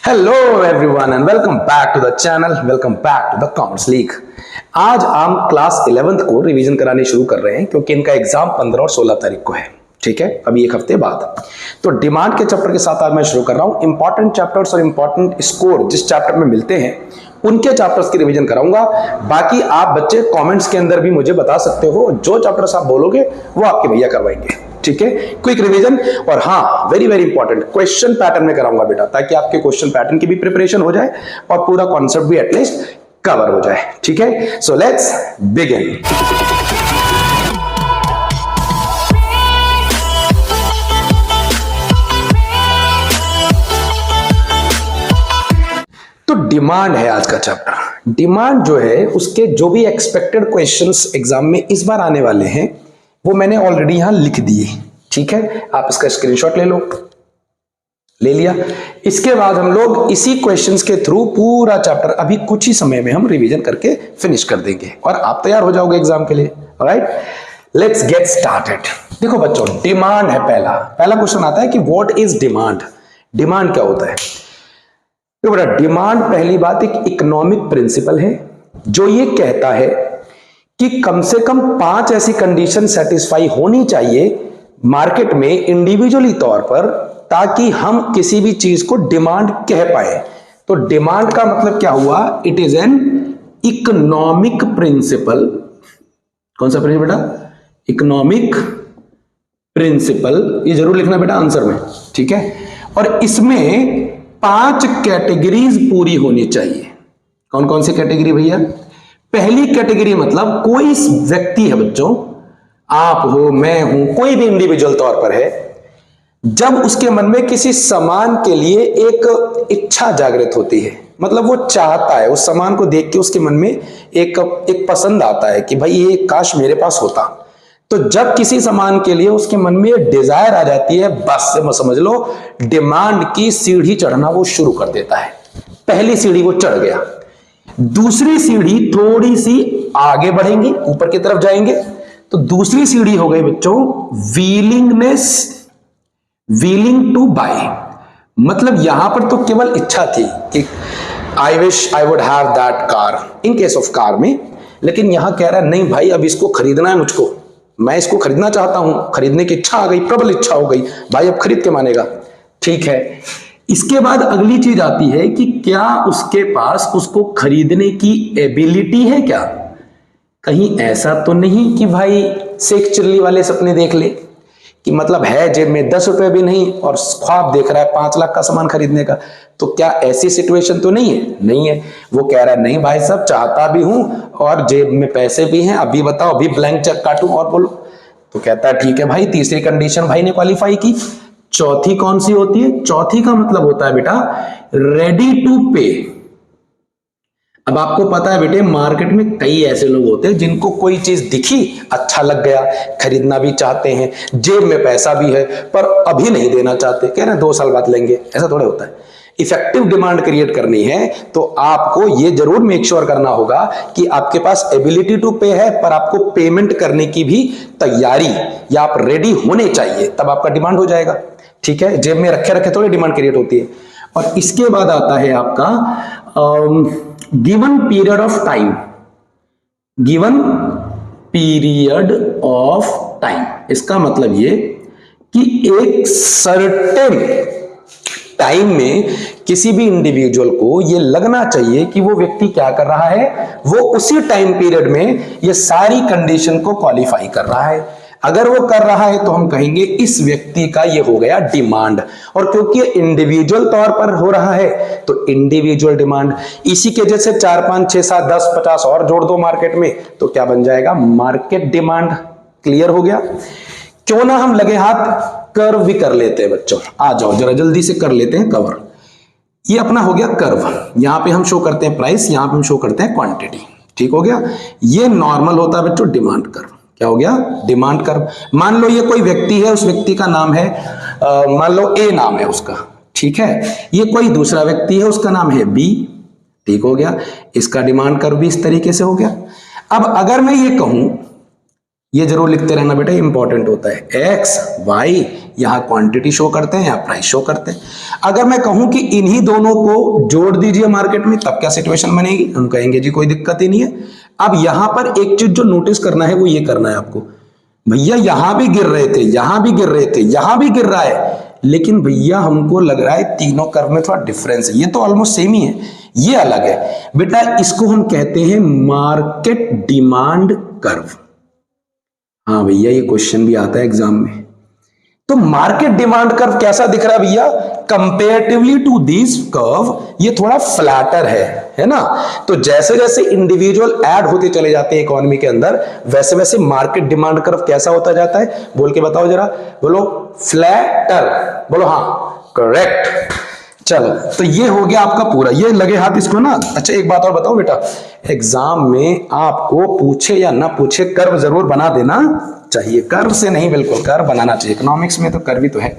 Hello everyone and welcome back to the channel, welcome back to the commerce league. आज हम class 11th को revision कराने शुरू कर रहे हैं क्योंकि इनका एग्जाम 15 और 16 तारीख को है। ठीक है, अभी एक हफ्ते बाद। तो डिमांड के चैप्टर के साथ आज मैं शुरू कर रहा हूं। इंपॉर्टेंट चैप्टर्स और इंपॉर्टेंट स्कोर जिस चैप्टर में मिलते हैं उनके चैप्टर्स की रिवीजन कराऊंगा। बाकी आप बच्चे कमेंट्स के अंदर भी मुझे बता सकते हो, जो चैप्टर्स आप बोलोगे वो आपके भैया करवाएंगे। ठीक है, क्विक रिवीजन। और हाँ, very very important, question pattern में कराऊंगा बेटा, ताकि आपके क्वेश्चन पैटर्न की भी प्रिपरेशन हो जाए और पूरा कॉन्सेप्ट भी एटलीस्ट कवर हो जाए। ठीक है, सो लेट्स बिगिन। तो डिमांड है आज का चैप्टर। डिमांड जो है उसके जो भी एक्सपेक्टेड क्वेश्चंस एग्जाम में इस बार आने वाले हैं वो मैंने ऑलरेडी यहां लिख दिए। ठीक है, आप इसका स्क्रीनशॉट ले लो। ले लिया। इसके बाद हम लोग इसी क्वेश्चंस के थ्रू पूरा चैप्टर अभी कुछ ही समय में हम रिवीजन करके फिनिश कर देंगे और आप तैयार हो जाओगे एग्जाम के लिए। Alright, let's get started. देखो बच्चों, डिमांड है पहला क्वेश्चन आता है कि व्हाट इज डिमांड। डिमांड क्या होता है? तो बेटा, डिमांड पहली बात एक इकोनॉमिक प्रिंसिपल है जो ये कहता है कि कम से कम 5 ऐसी कंडीशन सेटिस्फाई होनी चाहिए मार्केट में इंडिविजुअली तौर पर, ताकि हम किसी भी चीज को डिमांड कह पाए। तो डिमांड का मतलब क्या हुआ? It is an economic principle. कौन सा प्रिंसिपल बेटा? Economic principle. ये जरूर लिखना बेटा आंसर में। ठीक है, और इसमें 5 कैटेगरीज पूरी होनी चाहिए। कौन कौन सी कैटेगरी भैया? पहली कैटेगरी मतलब कोई व्यक्ति है बच्चों, आप हो, मैं हूं, कोई भी इंडिविजुअल तौर पर है, जब उसके मन में किसी सामान के लिए एक इच्छा जागृत होती है, मतलब वो चाहता है, उस सामान को देख के उसके मन में एक पसंद आता है कि भाई ये काश मेरे पास होता। तो जब किसी सामान के लिए उसके मन में डिजायर आ जाती है, बस से समझ लो डिमांड की सीढ़ी चढ़ना वो शुरू कर देता है। पहली सीढ़ी वो चढ़ गया। दूसरी सीढ़ी थोड़ी सी आगे बढ़ेंगे, ऊपर की तरफ जाएंगे, तो दूसरी सीढ़ी हो गई बच्चों विलिंगनेस, विलिंग टू बाय। मतलब यहां पर तो केवल इच्छा थी कि I wish I would have that car, in case of car में। लेकिन यहां कह रहा है नहीं भाई, अब इसको खरीदना है मुझको, मैं इसको खरीदना चाहता हूं, खरीदने की इच्छा आ गई, प्रबल इच्छा हो गई, भाई अब खरीद के मानेगा। ठीक है, इसके बाद अगली चीज आती है कि क्या उसके पास उसको खरीदने की एबिलिटी है क्या? कहीं ऐसा तो नहीं कि भाई शेख चिल्ली वाले सपने देख ले, कि मतलब है जेब में 10 रुपए भी नहीं और ख्वाब देख रहा है 5 लाख का सामान खरीदने का। तो क्या ऐसी सिचुएशन तो नहीं है? नहीं है। वो कह रहा है नहीं भाई साहब, चाहता भी हूं और जेब में पैसे भी हैं, अभी बताओ, अभी ब्लैंक चेक काटूं और बोलो। तो कहता है ठीक है भाई, तीसरी कंडीशन भाई ने क्वालिफाई की। चौथी कौन सी होती है? चौथी का मतलब होता है बेटा रेडी टू पे। अब आपको पता है बेटे, मार्केट में कई ऐसे लोग होते हैं जिनको कोई चीज दिखी, अच्छा लग गया, खरीदना भी चाहते हैं, जेब में पैसा भी है, पर अभी नहीं देना चाहते, कह रहे हैं 2 साल बाद लेंगे। ऐसा थोड़ा होता है। इफेक्टिव डिमांड क्रिएट करनी है तो आपको ये जरूर मेक श्योर करना होगा कि आपके पास एबिलिटी टू पे है, पर आपको पेमेंट करने की भी तैयारी या आप रेडी होने चाहिए, तब आपका डिमांड हो जाएगा। ठीक है, जेब में रखे रखे थोड़ी डिमांड क्रिएट होती है। और इसके बाद आता है आपका given period of time. Given period of time, इसका मतलब ये कि एक सर्टेन टाइम में किसी भी इंडिविजुअल को ये लगना चाहिए कि वो व्यक्ति क्या कर रहा है, वो उसी टाइम पीरियड में ये सारी कंडीशन को क्वालिफाई कर रहा है। अगर वो कर रहा है तो हम कहेंगे इस व्यक्ति का ये हो गया डिमांड। और क्योंकि इंडिविजुअल तौर पर हो रहा है तो इंडिविजुअल डिमांड। इसी के जैसे 4, 5, 6, 7, 10, 50 और जोड़ दो मार्केट में, तो क्या बन जाएगा? Market demand. क्लियर हो गया? क्यों ना हम लगे हाथ कर्व भी कर लेते हैं बच्चों। आ जाओ जरा जल्दी से कर लेते हैं कवर। ये अपना हो गया कर्व। यहां पे हम शो करते हैं प्राइस, यहां पे हम शो करते हैं क्वांटिटी। ठीक हो गया? ये नॉर्मल होता है बच्चों डिमांड कर्व। क्या हो गया? Demand curve. मान लो ये कोई व्यक्ति है, उस व्यक्ति का नाम है मान लो ए नाम है उसका। ठीक है, ये कोई दूसरा व्यक्ति है, उसका नाम है बी। ठीक हो गया? इसका डिमांड कर्व भी इस तरीके से हो गया। अब अगर मैं ये कहूं, ये जरूर लिखते रहना बेटा, इंपॉर्टेंट होता है, एक्स वाई यहां क्वांटिटी शो करते हैं, यहां प्राइस शो करते हैं। अगर मैं कहूं कि इन्हीं दोनों को जोड़ दीजिए मार्केट में, तब क्या सिचुएशन बनेगी? हम कहेंगे जी कोई दिक्कत ही नहीं है। अब यहां पर एक चीज जो नोटिस करना है वो ये करना है आपको, भैया यहां भी गिर रहे थे, यहां भी गिर रहे थे, यहां भी गिर रहा है, लेकिन भैया हमको लग रहा है तीनों कर्व में थोड़ा डिफरेंस है। ये तो ऑलमोस्ट सेम ही है, ये अलग है बेटा। इसको हम कहते हैं मार्केट डिमांड कर्व। हाँ भैया, ये क्वेश्चन भी आता है एग्जाम में। तो मार्केट डिमांड कर्व कैसा दिख रहा है भैया? कंपेरेटिवली टू दिस कर्व ये थोड़ा फ्लैटर है ना। तो जैसे जैसे इंडिविजुअल ऐड होते चले जाते हैं इकोनॉमी के अंदर, वैसे वैसे मार्केट डिमांड कर्व कैसा होता जाता है? बोल के बताओ जरा, बोलो फ्लैटर, बोलो हाँ करेक्ट। चलो, तो ये हो गया आपका पूरा, ये लगे हाथ इसको ना। अच्छा एक बात और बताओ बेटा, एग्जाम में आपको पूछे या ना पूछे कर्व जरूर बना देना चाहिए। कर्व से नहीं, बिल्कुल कर्व बनाना चाहिए। इकोनॉमिक्स में तो कर्व ही तो है,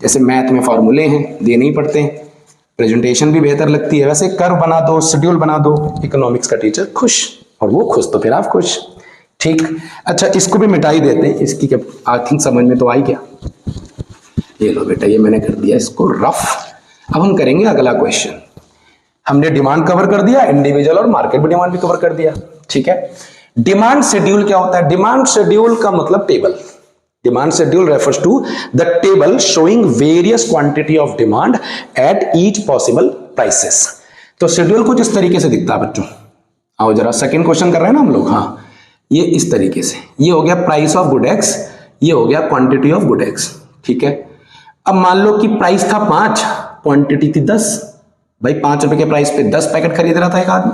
जैसे मैथ में फॉर्मूले हैं देने ही पड़ते हैं, प्रेजेंटेशन भी बेहतर लगती है, वैसे कर्व बना दो, शेड्यूल बना दो, इकोनॉमिक्स का टीचर खुश, और वो खुश तो फिर आप खुश। ठीक, अच्छा इसको भी मिटा ही देते हैं, इसकी क्या आई थिंक समझ में तो आई क्या? ये लो बेटा, ये मैंने कर दिया इसको रफ। अब हम करेंगे अगला क्वेश्चन। हमने डिमांड कवर कर दिया, इंडिविजुअल और मार्केट भी डिमांड भी कवर कर दिया, ठीक है। डिमांड शेड्यूल क्या होता है? डिमांड शेड्यूल का मतलब table. Demand schedule refers to the table showing various quantity of demand at each possible prices. तो शेड्यूल कुछ इस तरीके से दिखता है बच्चों। आओ जरा, सेकंड क्वेश्चन कर रहे हैं ना हम लोग। हाँ, ये इस तरीके से, ये हो गया प्राइस ऑफ गुड एक्स, ये हो गया क्वांटिटी ऑफ गुड एक्स, ठीक है। अब मान लो कि प्राइस था 5, क्वांटिटी थी 10। भाई 5 रुपए के प्राइस पे 10 पैकेट खरीद रहा था एक आदमी,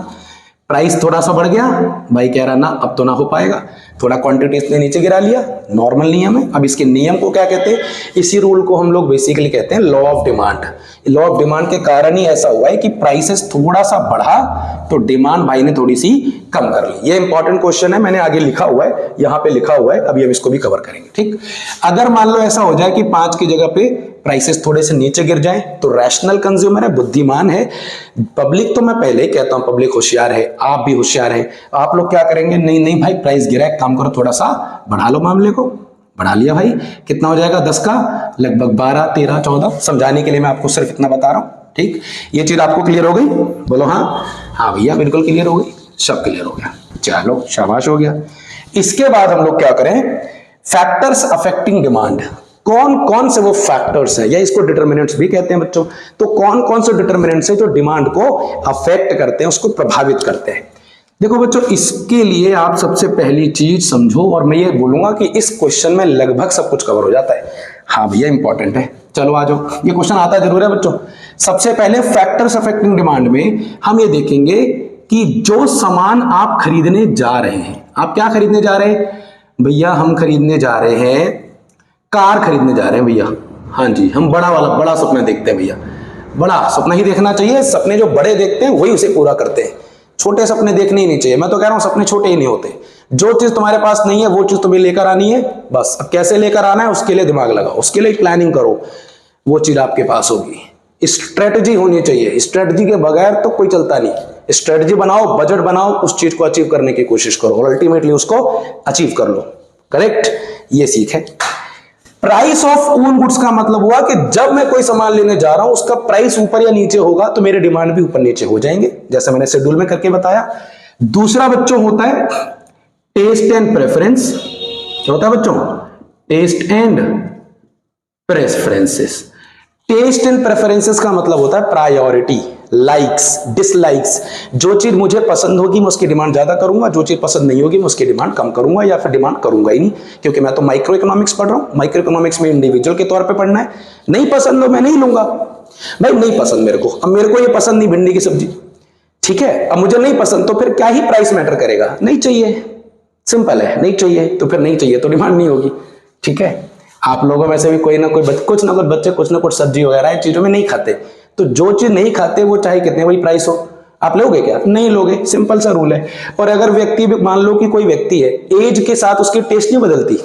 प्राइस थोड़ा सा बढ़ गया, भाई कह रहा ना अब तो ना हो पाएगा, थोड़ा क्वांटिटी इसने नीचे गिरा लिया, नॉर्मल नियम है। अब इसके नियम को क्या कहते हैं? इसी रूल को हम लोग बेसिकली कहते हैं law of demand. Law of demand के कारण ही ऐसा हुआ है कि प्राइसेस थोड़ा सा बढ़ा तो डिमांड भाई ने थोड़ी सी कम कर ली। ये इंपॉर्टेंट क्वेश्चन है, मैंने आगे लिखा हुआ है, यहां पे लिखा हुआ है, अभी हम इसको भी कवर करेंगे, ठीक। अगर मान लो ऐसा हो जाए कि 5 की जगह पे प्राइसेस थोड़े से नीचे गिर जाएं, तो रैशनल कंज्यूमर है, बुद्धिमान है, पब्लिक तो मैं पहले ही कहता हूं पब्लिक होशियार है, आप भी होशियार है, आप लोग क्या करेंगे? नहीं नहीं भाई प्राइस गिरा है, काम करो थोड़ा सा बढ़ा लो, मामले को बढ़ा लिया भाई। कितना हो जाएगा? 10 का लगभग 12, 13, 14। समझाने के लिए मैं आपको सिर्फ इतना बता रहा हूं, ठीक। ये चीज आपको क्लियर हो गई? बोलो हाँ। हाँ भैया बिल्कुल क्लियर हो गई, सब क्लियर हो गया, चलो शाबाश हो गया। इसके बाद हम लोग क्या करें? Factors affecting demand. कौन कौन से वो फैक्टर्स हैं, या इसको डिटरमिनेंट्स भी कहते हैं बच्चों। तो कौन कौन से डिटरमिनेंट्स हैं जो डिमांड को अफेक्ट करते हैं, उसको प्रभावित करते हैं? देखो बच्चों, इसके लिए आप सबसे पहली चीज समझो, और मैं ये बोलूंगा कि इस क्वेश्चन में लगभग सब कुछ कवर हो जाता है। हाँ भैया इंपॉर्टेंट है, चलो आ जाओ, ये क्वेश्चन आता जरूर है बच्चों। सबसे पहले फैक्टर्स अफेक्टिंग डिमांड में हम ये देखेंगे कि जो सामान आप खरीदने जा रहे हैं, आप क्या खरीदने जा रहे हैं? भैया हम खरीदने जा रहे हैं, कार खरीदने जा रहे हैं भैया। हाँ जी, हम बड़ा सपना देखते हैं भैया, बड़ा सपना ही देखना चाहिए। सपने जो बड़े देखते हैं वही उसे पूरा करते हैं, छोटे सपने देखने ही नहीं चाहिए। मैं तो कह रहा हूं सपने छोटे ही नहीं होते। जो चीज तुम्हारे पास नहीं है वो चीज तुम्हें लेकर आनी है, बस। अब कैसे लेकर आना है उसके लिए दिमाग लगाओ, उसके लिए प्लानिंग करो, वो चीज आपके पास होगी। स्ट्रेटजी होनी चाहिए, स्ट्रेटजी के बगैर तो कोई चलता नहीं। स्ट्रेटजी बनाओ, बजट बनाओ, उस चीज को अचीव करने की कोशिश करो और अल्टीमेटली उसको अचीव कर लो, करेक्ट। ये सीख है। प्राइस ऑफ ओन गुड्स का मतलब हुआ कि जब मैं कोई सामान लेने जा रहा हूं उसका प्राइस ऊपर या नीचे होगा तो मेरे डिमांड भी ऊपर नीचे हो जाएंगे, जैसे मैंने शेड्यूल में करके बताया। दूसरा बच्चों होता है टेस्ट एंड प्रेफरेंस। क्या होता है बच्चों? Taste and preferences. Taste and preferences का मतलब होता है प्रायोरिटी, लाइक्स, डिसलाइक्स। जो चीज मुझे पसंद होगी मैं उसकी डिमांड ज्यादा करूंगा, जो चीज पसंद नहीं होगी मैं उसकी डिमांड कम करूंगा, या फिर डिमांड करूंगा ही नहीं, क्योंकि मैं तो माइक्रो इकोनॉमिक्स पढ़ रहा हूं। माइक्रो इकोनॉमिक्स में इंडिविजुअल के तौर पे पढ़ना है। नहीं पसंद हो मैं नहीं लूंगा भाई, नहीं पसंद मेरे को। अब मेरे को ये पसंद नहीं भिंडी की सब्जी, ठीक है, अब मुझे नहीं पसंद, तो फिर क्या ही प्राइस मैटर करेगा? नहीं चाहिए, सिंपल है, नहीं चाहिए तो फिर नहीं चाहिए, तो डिमांड नहीं होगी, ठीक है। आप लोगों में से भी कोई ना कोई कुछ ना कुछ बच्चे कुछ ना कुछ सब्जी वगैरह चीजों में नहीं खाते, तो जो चीज नहीं खाते वो चाहे कितने बड़ी प्राइस हो आप लोगे क्या? नहीं लोगे, सिंपल सा रूल है। और अगर व्यक्ति, मान लो कि कोई व्यक्ति है, एज के साथ उसकी टेस्ट नहीं बदलती,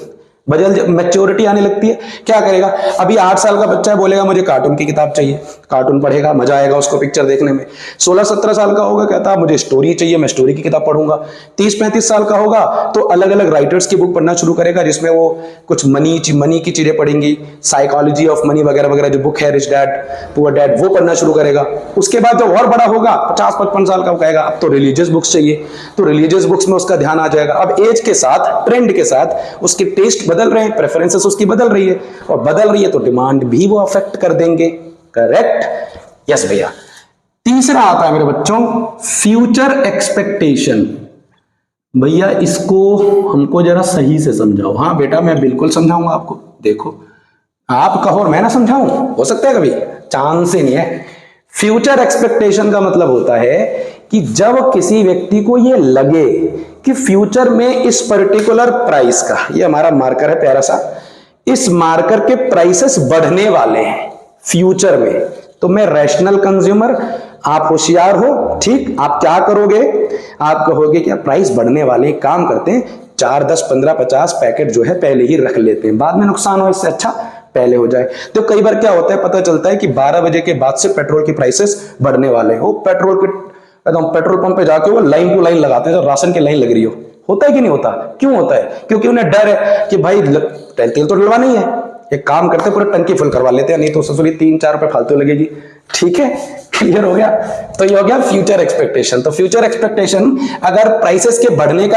बदल मैच्योरिटी आने लगती है, क्या करेगा? अभी 8 साल का बच्चा है, बोलेगा मुझे कार्टून की किताब चाहिए, कार्टून पढ़ेगा, मजा आएगा उसको पिक्चर देखने में। 16-17 साल का होगा, कहता है मुझे स्टोरी चाहिए, मैं स्टोरी की किताब पढ़ूंगा। 30-35 साल का होगा तो अलग अलग राइटर्स की बुक पढ़ना शुरू करेगा, जिसमें वो कुछ मनी की चीजें पढ़ेंगी, साइकोलॉजी ऑफ मनी वगैरह वगैरह जो बुक है, रिच डैड पुअर डैड, वो पढ़ना शुरू करेगा। उसके बाद जब और बड़ा होगा 50-55 साल का, वो कहेगा अब तो रिलीजियस बुक्स चाहिए, तो रिलीजियस बुक्स में उसका ध्यान आ जाएगा। अब एज के साथ, ट्रेंड के साथ उसके टेस्ट बदल रहे हैं, प्रेफरेंसेस उसकी बदल रही है, और बदल रही है तो डिमांड भी वो अफेक्ट कर देंगे। करेक्ट? यस भैया। तीसरा आता है मेरे बच्चों फ्यूचर एक्सपेक्टेशन। भैया इसको हमको जरा सही से समझाओ। हाँ बेटा मैं बिल्कुल समझाऊंगा आपको। देखो आप कहो और मैं ना समझाऊं, हो सकता है कभी? चांस ही नहीं है। फ्यूचर एक्सपेक्टेशन का मतलब होता है कि जब किसी व्यक्ति को यह लगे कि फ्यूचर में इस पर्टिकुलर प्राइस का, ये हमारा मार्कर है प्यारा सा, इस मार्कर के प्राइसेस बढ़ने वाले हैं फ्यूचर में, तो मैं रैशनल कंज्यूमर, आप होशियार हो, ठीक, आप क्या करोगे? आप कहोगे क्या प्राइस बढ़ने वाले, काम करते हैं 4, 10, 15, 50 पैकेट जो है पहले ही रख लेते हैं, बाद में नुकसान हो इससे अच्छा पहले हो जाए। तो कई बार क्या होता है, पता चलता है कि 12 बजे के बाद से पेट्रोल की प्राइसेस बढ़ने वाले हैं, वो पेट्रोल पंप पे जाके वो लाइन टू लाइन लगाते हैं, राशन की लाइन लग रही हो। होता है कि नहीं होता? क्यों होता है? क्योंकि उन्हें डर है कि भाई तेल तो डलवा नहीं है, एक काम करते पूरे टंकी फुल करवा लेते हैं, नहीं तो ससुरी 3-4 रुपए फालतू लगेगी। ठीक है, क्लियर हो गया? तो ये हो गया फ्यूचर एक्सपेक्टेशन। तो फ्यूचर एक्सपेक्टेशन अगर प्राइसेस के बढ़ने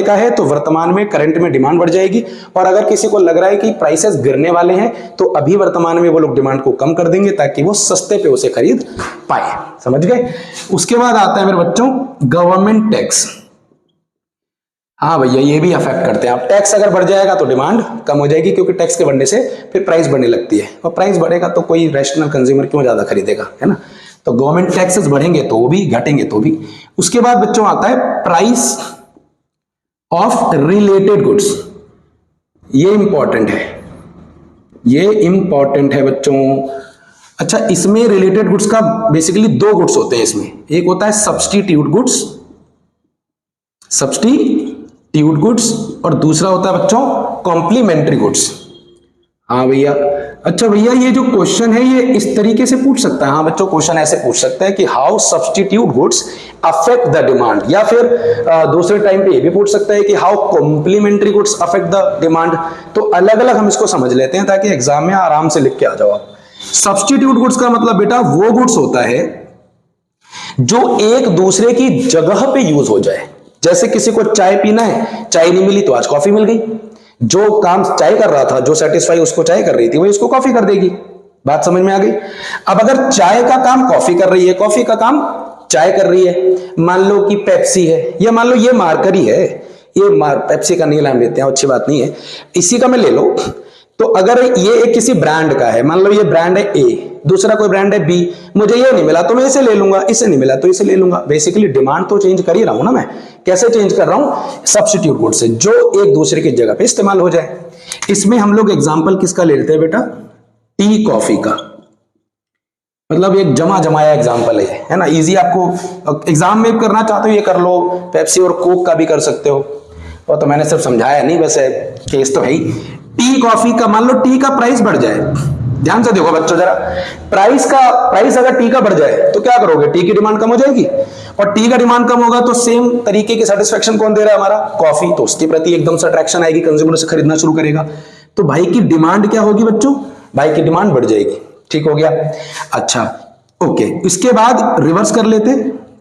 का है तो वर्तमान में, करंट में डिमांड बढ़ जाएगी, और अगर किसी को लग रहा है कि प्राइसेस गिरने वाले हैं तो अभी वर्तमान में वो लोग डिमांड को कम कर देंगे ताकि वो सस्ते पे उसे खरीद पाए। समझ गए? उसके बाद आता है मेरे बच्चों गवर्नमेंट टैक्स। हाँ भैया ये भी अफेक्ट करते हैं। अब टैक्स अगर बढ़ जाएगा तो डिमांड कम हो जाएगी, क्योंकि टैक्स के बढ़ने से फिर प्राइस बढ़ने लगती है, और प्राइस बढ़ेगा तो कोई रैशनल कंज्यूमर क्यों ज्यादा खरीदेगा, है ना? तो गवर्नमेंट टैक्सेस बढ़ेंगे तो भी, घटेंगे तो भी। उसके बाद बच्चों आता है प्राइस ऑफ रिलेटेड गुड्स। ये इंपॉर्टेंट है बच्चों। अच्छा, इसमें रिलेटेड गुड्स का बेसिकली 2 गुड्स होते हैं इसमें। एक होता है सब्स्टिट्यूट गुड्स, और दूसरा होता है बच्चों कॉम्प्लीमेंट्री गुड्स। हाँ भैया। अच्छा भैया ये जो क्वेश्चन है ये इस तरीके से पूछ सकता है। हाँ बच्चों क्वेश्चन ऐसे पूछ सकता है कि how substitute goods affect the demand, या फिर दूसरे टाइम पे ये भी पूछ सकता है कि how complementary goods affect the demand. तो अलग अलग हम इसको समझ लेते हैं ताकि एग्जाम में आराम से लिख के आ जाओ आप। सब्स्टिट्यूट गुड्स का मतलब बेटा वो गुड्स होता है जो एक दूसरे की जगह पे यूज हो जाए। जैसे किसी को चाय पीना है, चाय नहीं मिली तो आज कॉफी मिल गई, जो काम चाय कर रहा था, जो सेटिस्फाई उसको चाय कर रही थी, वही उसको कॉफी कर देगी। बात समझ में आ गई? अब अगर चाय का काम कॉफी कर रही है, कॉफी का काम चाय कर रही है, मान लो कि पेप्सी है, या मान लो ये मार्कर ही है, पेप्सी का नहीं नाम लेते हैं, अच्छी बात नहीं है, इसी का मैं ले लो। तो अगर ये एक किसी ब्रांड का है, मान लो ये ब्रांड है ए, दूसरा कोई ब्रांड है बी, मुझे ये नहीं मिला तो मैं इसे ले लूंगा, इसे नहीं मिला तो इसे ले लूंगा। बेसिकली डिमांड तो चेंज कर ही रहा हूं ना मैं। कैसे चेंज कर रहा हूं? सब्स्टिट्यूट गुड से, जो एक दूसरे की जगह पे इस्तेमाल हो जाए। इसमें हम लोग एग्जांपल किसका ले लेते हैं बेटा? टी कॉफी का। मतलब एक जमा जमाया एग्जांपल है ना, इजी। आपको एग्जाम में करना चाहते हो ये कर लो, पेप्सी और कोक का भी कर सकते हो। और तो मैंने सिर्फ समझाया नहीं, वैसे केस तो है ही। टी कॉफी का, मान लो टी का प्राइस बढ़ जाए, ध्यान से देखो बच्चों जरा, प्राइस अगर टी का बढ़ जाए तो क्या करोगे? टी की डिमांड कम हो जाएगी, और टी का डिमांड कम होगा तो सेम तरीके की सेटिस्फेक्शन कौन दे रहा है? हमारा कॉफी। तो उसके प्रति एकदम से अट्रैक्शन आएगी, कंज्यूमर से खरीदना शुरू करेगा। तो भाई की डिमांड क्या होगी बच्चों? भाई की डिमांड बढ़ जाएगी। ठीक हो गया? अच्छा ओके। इसके बाद रिवर्स कर लेते,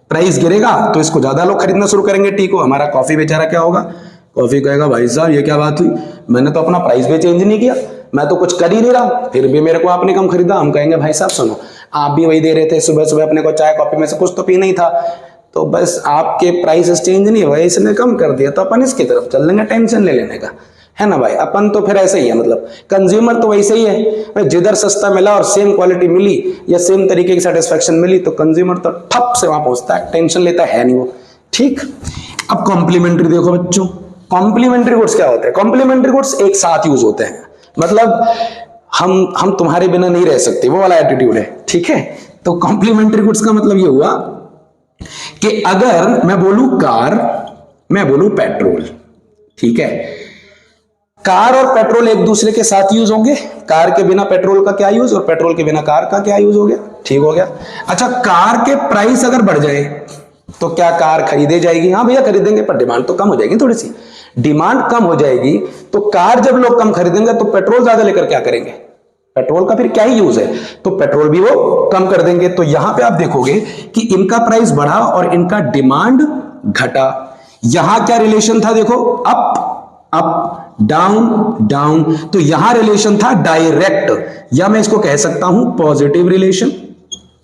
प्राइस गिरेगा तो इसको ज्यादा लोग खरीदना शुरू करेंगे टी को। हमारा कॉफी बेचारा क्या होगा? कॉफी कहेगा भाई साहब ये क्या बात हुई, मैंने तो अपना प्राइस भी चेंज नहीं किया, मैं तो कुछ कर ही नहीं रहा, फिर भी मेरे को आपने कम खरीदा। हम कहेंगे भाई साहब सुनो, आप भी वही दे रहे थे, सुबह सुबह अपने को चाय कॉफी में से कुछ तो पीना ही था, तो बस आपके प्राइसेस चेंज नहीं हुए, इसने कम कर दिया, तो अपन इसकी तरफ चल देंगे, टेंशन ले लेने का, है ना भाई। अपन तो फिर ऐसे ही है, मतलब कंज्यूमर तो वैसे ही है, जिधर सस्ता मिला और सेम क्वालिटी मिली या सेम तरीके की सेटिस्फेक्शन मिली तो कंज्यूमर तो ठप से वहां पहुंचता है, टेंशन लेता है नहीं वो। ठीक। अब कॉम्प्लीमेंट्री देखो बच्चों, कॉम्प्लीमेंट्री गुड्स क्या होते हैं? कॉम्प्लीमेंट्री गुड्स एक साथ यूज होते हैं, मतलब हम तुम्हारे बिना नहीं रह सकते, वो वाला एटीट्यूड है। ठीक है। तो कॉम्प्लीमेंट्री गुड्स का मतलब ये हुआ कि अगर मैं बोलूं कार, मैं बोलूं पेट्रोल, ठीक है, कार और पेट्रोल एक दूसरे के साथ यूज होंगे, कार के बिना पेट्रोल का क्या यूज और पेट्रोल के बिना कार का क्या यूज हो गया, ठीक हो गया। अच्छा, कार के प्राइस अगर बढ़ जाए तो क्या कार खरीदे जाएगी? हाँ भैया खरीदेंगे, पर डिमांड तो कम हो जाएगी, थोड़ी सी डिमांड कम हो जाएगी। तो कार जब लोग कम खरीदेंगे तो पेट्रोल ज्यादा लेकर क्या करेंगे? पेट्रोल का फिर क्या ही यूज है, तो पेट्रोल भी वो कम कर देंगे। तो यहां पे आप देखोगे कि इनका प्राइस बढ़ा और इनका डिमांड घटा। यहां क्या रिलेशन था? देखो, अप अप डाउन डाउन, तो यहां रिलेशन था डायरेक्ट, या मैं इसको कह सकता हूं पॉजिटिव रिलेशन।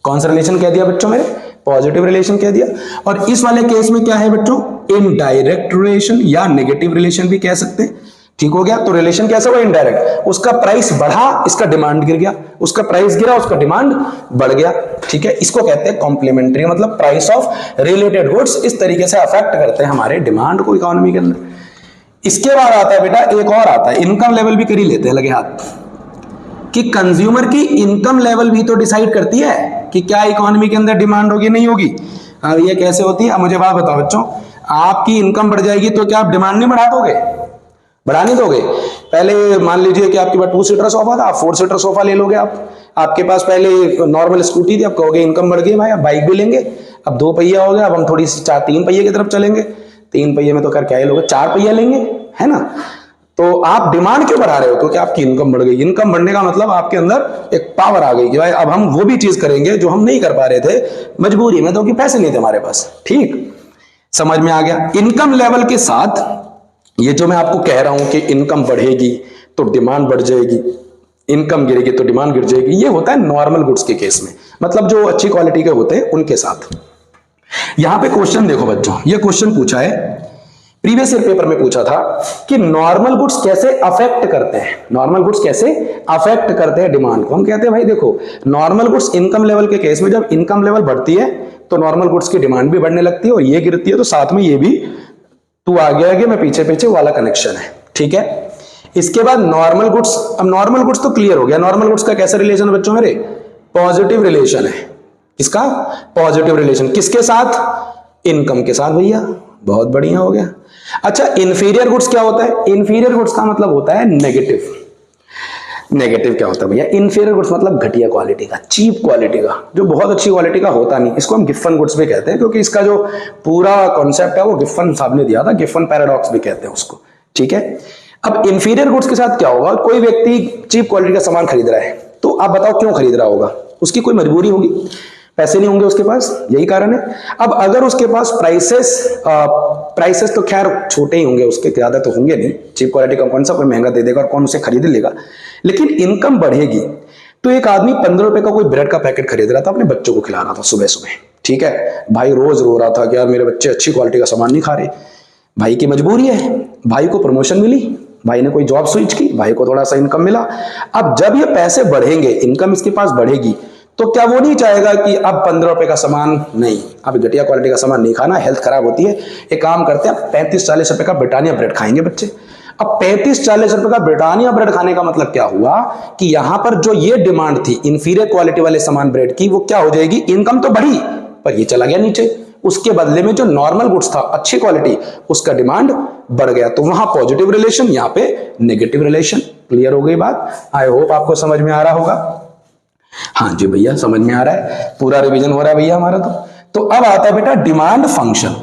कौन सा रिलेशन कह दिया बच्चों? मेरे पॉजिटिव रिलेशन कह दिया। और इस वाले केस में क्या है बच्चों? इनडायरेक्ट रिलेशन या नेगेटिव रिलेशन भी कह सकते हैं, ठीक हो गया। तो रिलेशन कैसा हुआ? इनडायरेक्ट। उसका प्राइस बढ़ा, इसका डिमांड गिर गया, उसका प्राइस गिरा, उसका डिमांड बढ़ गया, ठीक है। इसको कहते हैं कॉम्प्लीमेंट्री, मतलब प्राइस ऑफ रिलेटेड गुड्स इस तरीके से अफेक्ट करते हैं हमारे डिमांड को इकोनॉमी के अंदर। इसके बाद आता है बेटा एक और आता है, इनकम लेवल भी कर ही लेते हैं लगे हाथ, कि कंज्यूमर की इनकम लेवल भी तो डिसाइड करती है कि क्या इकोनॉमी के अंदर डिमांड होगी नहीं होगी। अब ये कैसे होती है? अब मुझे बात बताओ बच्चों, आपकी इनकम बढ़ जाएगी तो क्या आप डिमांड नहीं बढ़ा दोगे? बढ़ा नहीं दोगे? पहले मान लीजिए कि आपके पास 2 सीटर सोफा था, आप 4 सीटर सोफा ले लोगे। आपके पास पहले नॉर्मल स्कूटी थी, आप कहोगे इनकम बढ़ गई भाई, अब बाइक भी लेंगे, अब 2 पहिया हो गया, अब हम थोड़ी सी 3 पहिए की तरफ चलेंगे। 3 पहिए में तो क्या ही लोगे, 4 पहिया लेंगे, है ना। तो आप डिमांड क्यों बढ़ा रहे हो? क्योंकि आपकी इनकम बढ़ गई। इनकम बढ़ने का मतलब आपके अंदर एक पावर आ गई कि भाई अब हम वो भी चीज करेंगे जो हम नहीं कर पा रहे थे मजबूरी में, तो कि पैसे नहीं थे हमारे पास, ठीक समझ में आ गया। इनकम लेवल के साथ ये जो मैं आपको कह रहा हूं कि इनकम बढ़ेगी तो डिमांड बढ़ जाएगी, इनकम गिरेगी तो डिमांड गिर जाएगी, ये होता है नॉर्मल गुड्स के केस में, मतलब जो अच्छी क्वालिटी के होते हैं उनके साथ। यहां पे क्वेश्चन देखो बच्चों, ये क्वेश्चन पूछा है प्रीवियस ईयर पेपर में, पूछा था कि नॉर्मल गुड्स कैसे अफेक्ट करते हैं, नॉर्मल गुड्स कैसे अफेक्ट करते हैं डिमांड को। हम कहते हैं भाई देखो, नॉर्मल गुड्स इनकम लेवल के केस में जब इनकम लेवल बढ़ती है तो नॉर्मल गुड्स की डिमांड भी बढ़ने लगती है, और ये गिरती है तो साथ में ये भी, तू आगे आगे मैं पीछे पीछे वाला कनेक्शन है, ठीक है। इसके बाद नॉर्मल गुड्स, अब नॉर्मल गुड्स तो क्लियर हो गया। नॉर्मल गुड्स का कैसा रिलेशन है बच्चों मेरे? पॉजिटिव रिलेशन है। किसका? Positive relation. किसके साथ? इनकम के साथ भैया, बहुत बढ़िया हो गया। अच्छा, इंफीरियर गुड्स क्या होता है? इंफीरियर गुड्स का मतलब होता है नेगेटिव। नेगेटिव क्या होता है भैया? इंफीरियर गुड्स मतलब घटिया क्वालिटी का, चीप क्वालिटी का, जो बहुत अच्छी क्वालिटी का होता नहीं। इसको हम गिफन गुड्स भी कहते हैं, क्योंकि इसका जो पूरा कॉन्सेप्ट है वो गिफन साहब ने दिया था, गिफन पैराडॉक्स भी कहते हैं उसको, ठीक है। अब इंफीरियर गुड्स के साथ क्या होगा? कोई व्यक्ति चीप क्वालिटी का सामान खरीद रहा है, तो आप बताओ क्यों खरीद रहा होगा? उसकी कोई मजबूरी होगी, पैसे नहीं होंगे उसके पास, यही कारण है। अब अगर उसके पास प्राइसेस तो खैर छोटे ही होंगे उसके, ज्यादा तो होंगे नहीं, चीप क्वालिटी का कौन सा कोई महंगा दे देगा और कौन उसे खरीद लेगा। लेकिन इनकम बढ़ेगी तो एक आदमी 15 रुपए का कोई ब्रेड का पैकेट खरीद रहा था, अपने बच्चों को खिला रहा था सुबह सुबह, ठीक है। भाई रोज रो रहा था कि यार मेरे बच्चे अच्छी क्वालिटी का सामान नहीं खा रहे। भाई की मजबूरी है, भाई को प्रमोशन मिली, भाई ने कोई जॉब स्विच की, भाई को थोड़ा सा इनकम मिला। अब जब ये पैसे बढ़ेंगे, इनकम इसके पास बढ़ेगी, तो क्या वो नहीं चाहेगा कि अब 15 रुपए का सामान नहीं, अब घटिया क्वालिटी का सामान नहीं खाना, हेल्थ खराब होती है। एक काम करते हैं, 35-40 रुपए का ब्रिटानिया ब्रेड खाएंगे बच्चे। अब 35-40 रुपए का ब्रिटानिया ब्रेड खाने का मतलब क्या हुआ कि यहां पर जो ये डिमांड थी इंफीरियर क्वालिटी वाले सामान ब्रेड की, वो क्या हो जाएगी? इनकम तो बढ़ी पर ये चला गया नीचे। उसके बदले में जो नॉर्मल गुड्स था अच्छी क्वालिटी, उसका डिमांड बढ़ गया। तो वहां पॉजिटिव रिलेशन, यहां पे नेगेटिव रिलेशन। क्लियर हो गई बात? आई होप आपको समझ में आ रहा होगा। हाँ जी भैया समझ में आ रहा है, पूरा रिवीजन हो रहा है भैया हमारा। तो अब आता है बेटा डिमांड फंक्शन।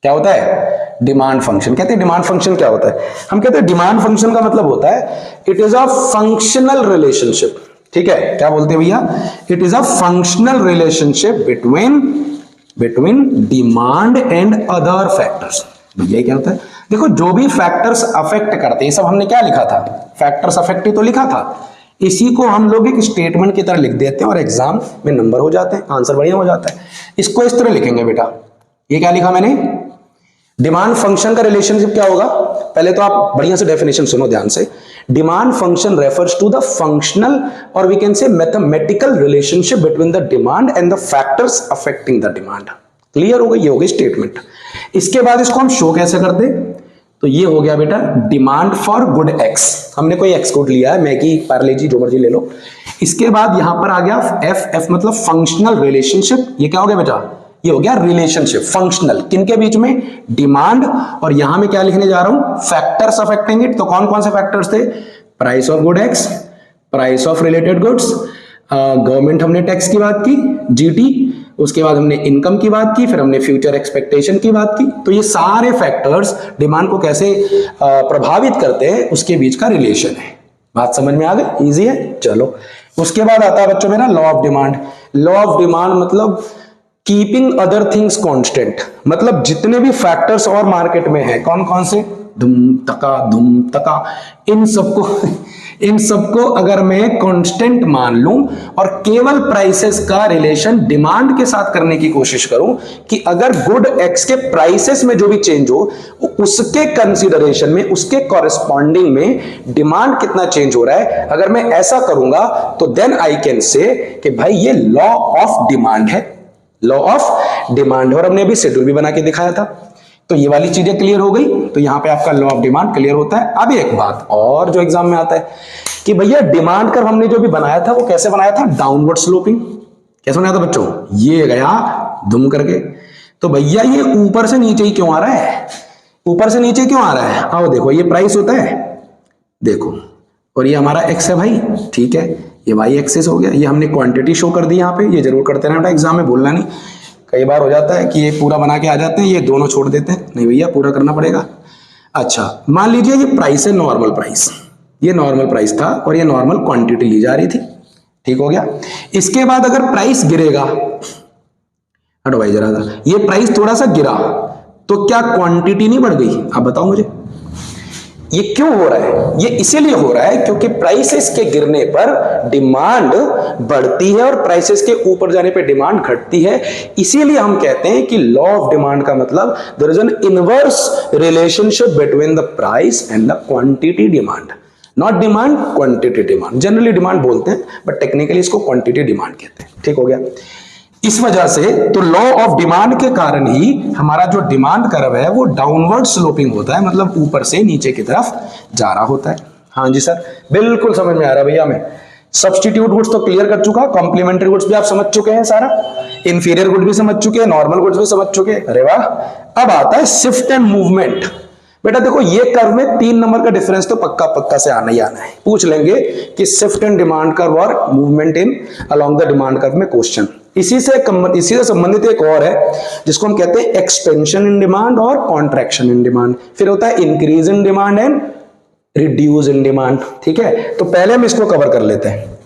क्या होता है? Demand function. कहते हैं डिमांड फंक्शन क्या होता है? हम कहते हैं डिमांड फंक्शन का मतलब होता है it is a functional relationship, ठीक है। क्या बोलते हैं भैया? It is a functional relationship between demand and other factors. भैया क्या होता है? देखो, जो भी फैक्टर्स अफेक्ट करते हैं, सब हमने क्या लिखा था? फैक्टर्स अफेक्ट ही तो लिखा था। इसी को हम लोग एक स्टेटमेंट की तरह लिख देते हैं और एग्जाम में नंबर हो जाते हैं, आंसर बढ़िया हो जाता है। इसको इस तरह लिखेंगे बेटा। ये क्या लिखा मैंने? डिमांड फंक्शन का रिलेशनशिप क्या होगा? पहले तो आप बढ़िया से डेफिनेशन सुनो ध्यान से। Demand function refers to the functional और we can say mathematical relationship between the demand and the factors affecting the demand. Clear हो गई? ये हो गई स्टेटमेंट। इसके बाद इसको हम शो कैसे करते? तो ये हो गया बेटा डिमांड फॉर गुड एक्स। हमने कोई एक्स गुड लिया है, मैगी, पार्ले जी, जो मर्जी ले लो। इसके बाद यहां पर आ गया एफ। एफ मतलब फंक्शनल रिलेशनशिप। ये क्या हो गया बेटा? ये हो गया रिलेशनशिप फंक्शनल, किनके बीच में, डिमांड और यहां में क्या लिखने जा रहा हूं, फैक्टर्स अफेक्टिंग इट। तो कौन कौन से फैक्टर्स थे, price of good x, price of related goods, government हमने टैक्स की बात की, जीटी, उसके बाद हमने इनकम की बात की, फिर हमने फ्यूचर एक्सपेक्टेशन की बात की। तो ये सारे फैक्टर्स डिमांड को कैसे प्रभावित करते हैं उसके बीच का रिलेशन है। बात समझ में आ गई, इजी है। चलो उसके बाद आता है बच्चों मेरा law of demand. Law of demand मतलब कीपिंग अदर थिंग्स कांस्टेंट, मतलब जितने भी फैक्टर्स और मार्केट में है, कौन कौन से, धूम तका, इन सबको अगर मैं कांस्टेंट मान लूं और केवल प्राइसेस का रिलेशन डिमांड के साथ करने की कोशिश करूं कि अगर गुड एक्स के प्राइसेस में जो भी चेंज हो उसके कंसीडरेशन में, उसके कॉरेस्पॉन्डिंग में डिमांड कितना चेंज हो रहा है, अगर मैं ऐसा करूंगा तो देन आई कैन से कि भाई ये लॉ ऑफ डिमांड है, लॉ ऑफ डिमांड। और हमने अभी शेड्यूल भी बना के दिखाया था। तो ये वाली चीजें क्लियर हो गई, तो यहां पे आपका लॉ ऑफ डिमांड क्लियर होता है। अब एक बात और जो एग्जाम में आता है कि भैया डिमांड कर्व हमने जो भी बनाया था वो कैसे बनाया था, डाउनवर्ड स्लोपिंग। कैसे बनाया था बच्चों, ये गया धुम करके, तो भैया ये ऊपर से नीचे ही क्यों आ रहा है, ऊपर से नीचे क्यों आ रहा है, आओ देखो ये प्राइस होता है, देखो, और ये हमारा एक्स है भाई, ठीक है, ये वाई एक्सिस हो गया, ये हमने क्वांटिटी शो कर दी यहाँ पे, ये जरूर करते रहना एग्जाम में, भूलना नहीं। कई बार हो जाता है कि ये पूरा बना के आ जाते हैं, ये दोनों छोड़ देते हैं, नहीं भैया पूरा करना पड़ेगा। अच्छा मान लीजिए ये प्राइस है नॉर्मल प्राइस, ये नॉर्मल प्राइस था और ये नॉर्मल क्वांटिटी ली जा रही थी, ठीक हो गया। इसके बाद अगर प्राइस गिरेगा, हटो भाई जरा, ये प्राइस थोड़ा सा गिरा तो क्या क्वांटिटी नहीं बढ़ गई, आप बताओ मुझे। ये क्यों हो रहा है, ये इसीलिए हो रहा है क्योंकि प्राइसेस के गिरने पर डिमांड बढ़ती है और प्राइसेस के ऊपर जाने पे डिमांड घटती है। इसीलिए हम कहते हैं कि लॉ ऑफ डिमांड का मतलब there is an inverse relationship between the price and the quantity demand, not demand quantity demand. Generally demand बोलते हैं बट टेक्निकली इसको क्वांटिटी डिमांड कहते हैं, ठीक हो गया। इस वजह से तो लॉ ऑफ डिमांड के कारण ही हमारा जो डिमांड कर्व है वो डाउनवर्ड स्लोपिंग होता है, मतलब ऊपर से नीचे की तरफ जा रहा होता है। हाँ जी सर, बिल्कुल समझ में आ रहा है भैया। मैं सब्स्टिट्यूट गुड्स तो क्लियर कर चुका, कॉम्प्लीमेंट्री गुड्स भी आप समझ चुके हैं सारा, इंफीरियर गुड भी समझ चुके हैं, नॉर्मल गुड्स भी समझ चुके हैं, अरे वाह। अब आता है शिफ्ट एंड मूवमेंट। बेटा देखो ये कर्व में 3 नंबर का डिफरेंस तो पक्का से आना ही आना है, पूछ लेंगे कि शिफ्ट इन डिमांड कर्व और movement in along the demand curve में क्वेश्चन। इसी से संबंधित एक और है जिसको हम कहते हैं एक्सपेंशन इन डिमांड और कॉन्ट्रैक्शन इन डिमांड, फिर होता है increase in demand and reduce in demand, ठीक है। तो पहले हम इसको कवर कर लेते हैं,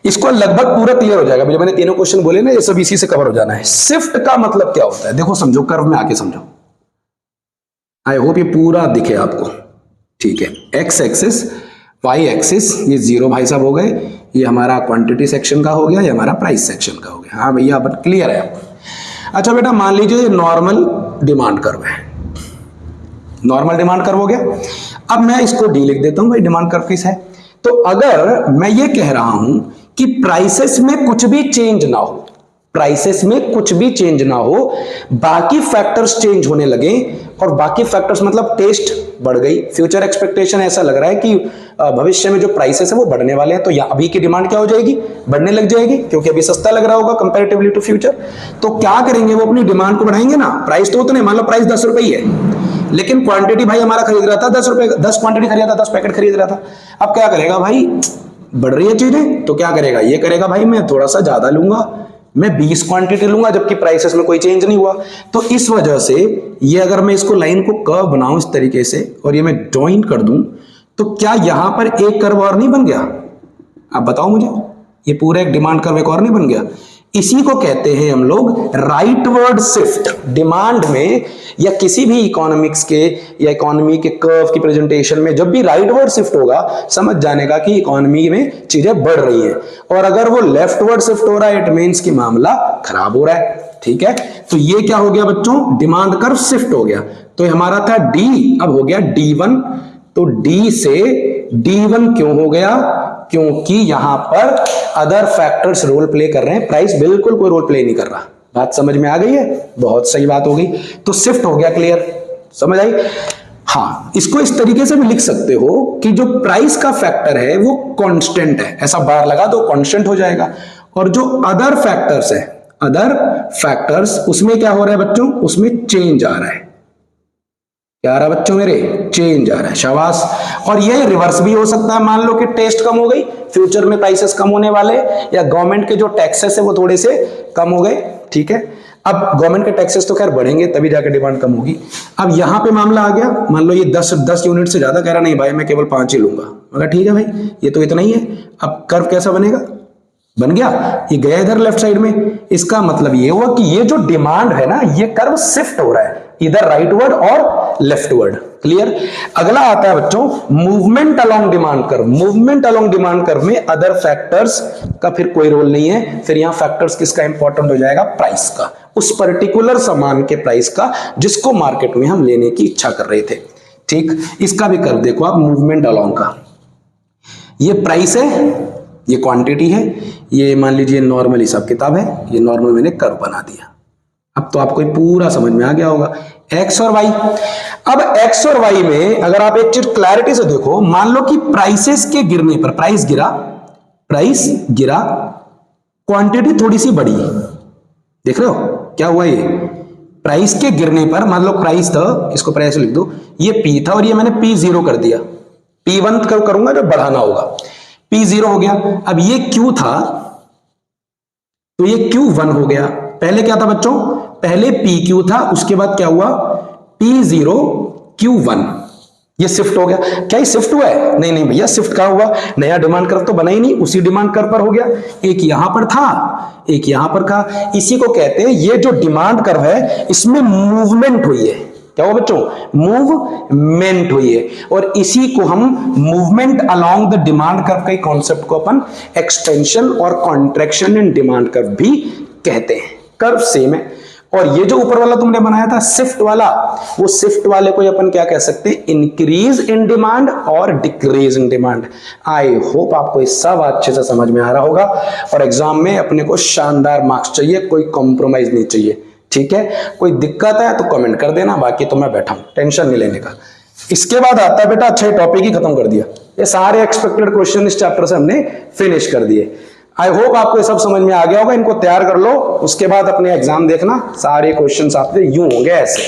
इसको लगभग पूरा क्लियर हो जाएगा। जो मैंने तीनों क्वेश्चन बोले ना ये सब इसी से कवर हो जाना है। शिफ्ट का मतलब क्या होता है, देखो समझो, कर्व में आके समझो, आई होप ये पूरा दिखे आपको, ठीक है। एक्स एक्सिस, वाई एक्सिस, ये 0 भाई साहब हो गए, ये हमारा क्वांटिटी सेक्शन का हो गया, ये हमारा प्राइस सेक्शन का हो गया। हाँ भैया अब क्लियर है आपको। अच्छा बेटा मान लीजिए ये नॉर्मल डिमांड कर्व है, नॉर्मल डिमांड कर्व हो गया। अब मैं इसको डी लिख देता हूं भाई, डिमांड कर्व किस है। तो अगर मैं ये कह रहा हूं कि प्राइसेस में कुछ भी चेंज ना हो, प्राइसेस में कुछ भी चेंज ना हो, बाकी फैक्टर्स चेंज होने लगे, और बाकी फैक्टर्स मतलब टेस्ट बढ़ गई, फ्यूचर एक्सपेक्टेशन ऐसा लग रहा है कि भविष्य में जो प्राइसेस है वो बढ़ने वाले हैं, तो या अभी की डिमांड क्या हो जाएगी, बढ़ने लग जाएगी, क्योंकि अभी सस्ता लग रहा होगा कंपैरेटिवली टू फ्यूचर। तो क्या करेंगे, वो अपनी डिमांड को बढ़ाएंगे ना। प्राइस तो उतने, मान लो प्राइस 10 रुपए है, लेकिन क्वांटिटी भाई हमारा खरीद रहा था 10 रुपए, 10 क्वांटिटी खरीदा था, 10 पैकेट खरीद रहा था। अब क्या करेगा भाई, बढ़ रही है चीजें, तो क्या करेगा, ये करेगा भाई मैं थोड़ा सा ज्यादा लूंगा, मैं 20 क्वांटिटी लूंगा, जबकि प्राइसेस में कोई चेंज नहीं हुआ। तो इस वजह से ये अगर मैं इसको लाइन को कर्व बनाऊं इस तरीके से और ये मैं जॉइन कर दूं, तो क्या यहां पर एक कर्व और नहीं बन गया, आप बताओ मुझे, ये पूरा एक डिमांड कर्व एक और नहीं बन गया। इसी को कहते हैं हम लोग राइटवर्ड शिफ्ट। डिमांड में या किसी भी इकोनॉमिक्स के या इकोनॉमी के कर्व की प्रेजेंटेशन में जब भी राइटवर्ड शिफ्ट होगा, समझ जाने का कि इकोनॉमी में चीजें बढ़ रही हैं, और अगर वो लेफ्टवर्ड शिफ्ट हो रहा है इट मींस कि मामला खराब हो रहा है, ठीक है। तो ये क्या हो गया बच्चों, डिमांड कर्व शिफ्ट हो गया। तो ये हमारा था डी, अब हो गया D1। तो डी से D1 क्यों हो गया, क्योंकि यहां पर अदर फैक्टर्स रोल प्ले कर रहे हैं, प्राइस बिल्कुल कोई रोल प्ले नहीं कर रहा। बात समझ में आ गई है, बहुत सही बात हो गई। तो शिफ्ट हो गया, क्लियर, समझ आई। हाँ, इसको इस तरीके से भी लिख सकते हो कि जो प्राइस का फैक्टर है वो कांस्टेंट है, ऐसा बार लगा दो कांस्टेंट हो जाएगा, और जो अदर फैक्टर्स है अदर फैक्टर्स, उसमें क्या हो रहा है बच्चों, उसमें चेंज आ रहा है। क्या आ रहा है बच्चों मेरे, चेंज आ रहा है, शाबाश। और ये रिवर्स भी हो सकता है, मान लो कि टेस्ट कम हो गई, फ्यूचर में प्राइसेस कम होने वाले, या गवर्नमेंट के जो टैक्सेस है वो थोड़े से कम हो गए, ठीक है। अब गवर्नमेंट के टैक्सेस तो खैर बढ़ेंगे तभी जाकर डिमांड कम होगी। अब यहां पे मामला आ गया, मान लो ये 10 यूनिट से ज्यादा कह रहा, नहीं भाई मैं केवल 5 ही लूंगा, मगर ठीक है भाई ये तो इतना ही है। अब कर्व कैसा बनेगा, बन गया, ये गया इधर लेफ्ट साइड में। इसका मतलब ये हुआ कि ये जो डिमांड है ना, ये कर्व शिफ्ट हो रहा है इधर राइटवर्ड और लेफ्टवर्ड। क्लियर। अगला आता है बच्चों movement along demand curve. Movement along demand curve में अदर फैक्टर्स का फिर कोई रोल नहीं है, फिर यहां फैक्टर्स किसका इंपॉर्टेंट हो जाएगा, प्राइस का, उस पर्टिकुलर सामान के प्राइस का जिसको मार्केट में हम लेने की इच्छा कर रहे थे। ठीक, इसका भी कर्व देखो आप, मूवमेंट अलोंग का, ये प्राइस है, ये क्वांटिटी है, ये मान लीजिए नॉर्मल हिसाब किताब है, ये नॉर्मल मैंने कर्व बना दिया। अब तो आपको पूरा समझ में आ गया होगा, एक्स और वाई। अब एक्स और वाई में अगर आप एक चीज क्लैरिटी से देखो, मान लो कि प्राइसेस के गिरने पर, प्राइस गिरा, क्वांटिटी थोड़ी सी बढ़ी, देख रहे हो क्या हुआ, ये प्राइस के गिरने पर, मान लो प्राइस था, इसको प्राइस लिख दो, ये पी था और ये मैंने P0 कर दिया, P1 करूंगा जब बढ़ाना होगा, P0 हो गया। अब ये Q था तो ये Q1 हो गया। पहले क्या था बच्चों, पहले PQ था, उसके बाद क्या हुआ, P0 Q1, ये शिफ्ट हो गया। क्या ये शिफ्ट हुआ है, नहीं भैया, शिफ्ट कहां हुआ, नया डिमांड कर्व तो बना ही नहीं, उसी डिमांड कर्व पर हो गया, एक यहां पर था एक यहां पर था। इसी को कहते हैं, ये जो डिमांड कर्व है इसमें मूवमेंट हुई है। क्या हुआ बच्चों, मूवमेंट हुई है, और इसी को हम movement along the demand curve के कॉन्सेप्ट को अपन एक्सटेंशन और कॉन्ट्रैक्शन इन डिमांड कर्व भी कहते हैं। कर्व सेम है, और ये जो ऊपर वाला तुमने बनाया था शिफ्ट वाला, वो शिफ्ट वाले को अपन क्या कह सकते हैं, इंक्रीज इन डिमांड और decrease in demand. I hope आपको ये सब अच्छे से समझ में आ रहा होगा, और एग्जाम में अपने को शानदार मार्क्स चाहिए, कोई कॉम्प्रोमाइज नहीं चाहिए, ठीक है। कोई दिक्कत है तो कमेंट कर देना, बाकी तो मैं बैठा हूं, टेंशन नहीं लेने का। इसके बाद आता है बेटा, अच्छा टॉपिक ही खत्म कर दिया, ये सारे एक्सपेक्टेड क्वेश्चन इस चैप्टर से हमने फिनिश कर दिए। आई होप आपको ये सब समझ में आ गया होगा, इनको तैयार कर लो, उसके बाद अपने एग्जाम देखना, सारे क्वेश्चंस आपके यूं होंगे ऐसे।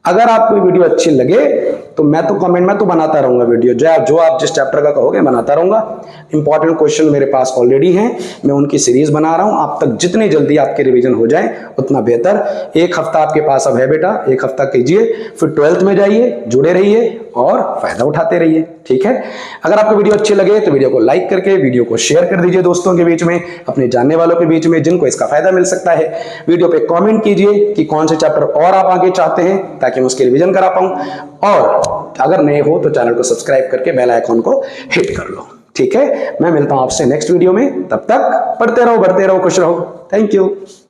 अगर आपको वीडियो अच्छी लगे तो मैं तो कमेंट में तो बनाता रहूंगा वीडियो, जो आप जिस चैप्टर का कहोगे बनाता रहूंगा। इंपॉर्टेंट क्वेश्चन मेरे पास ऑलरेडी हैं, मैं उनकी सीरीज बना रहा हूं, आप तक जितनी जल्दी आपके रिवीजन हो जाए उतना बेहतर। एक हफ्ता आपके पास अब है बेटा, एक हफ्ता कीजिए, फिर 12th में जाइए, जुड़े रहिए और फायदा उठाते रहिए, ठीक है। अगर आपको वीडियो अच्छी लगे तो वीडियो को लाइक करके वीडियो को शेयर कर दीजिए दोस्तों के बीच में, अपने जानने वालों के बीच में जिनको इसका फायदा मिल सकता है। वीडियो पे कमेंट कीजिए कि कौन से चैप्टर और आप आगे चाहते हैं, ताकि मैं उसके रिवीजन करा पाऊं, और अगर नए हो तो चैनल को सब्सक्राइब करके बेल आइकॉन को हिट कर लो, ठीक है। मैं मिलता हूं आपसे नेक्स्ट वीडियो में, तब तक पढ़ते रहो, बढ़ते रहो, खुश रहो। Thank you.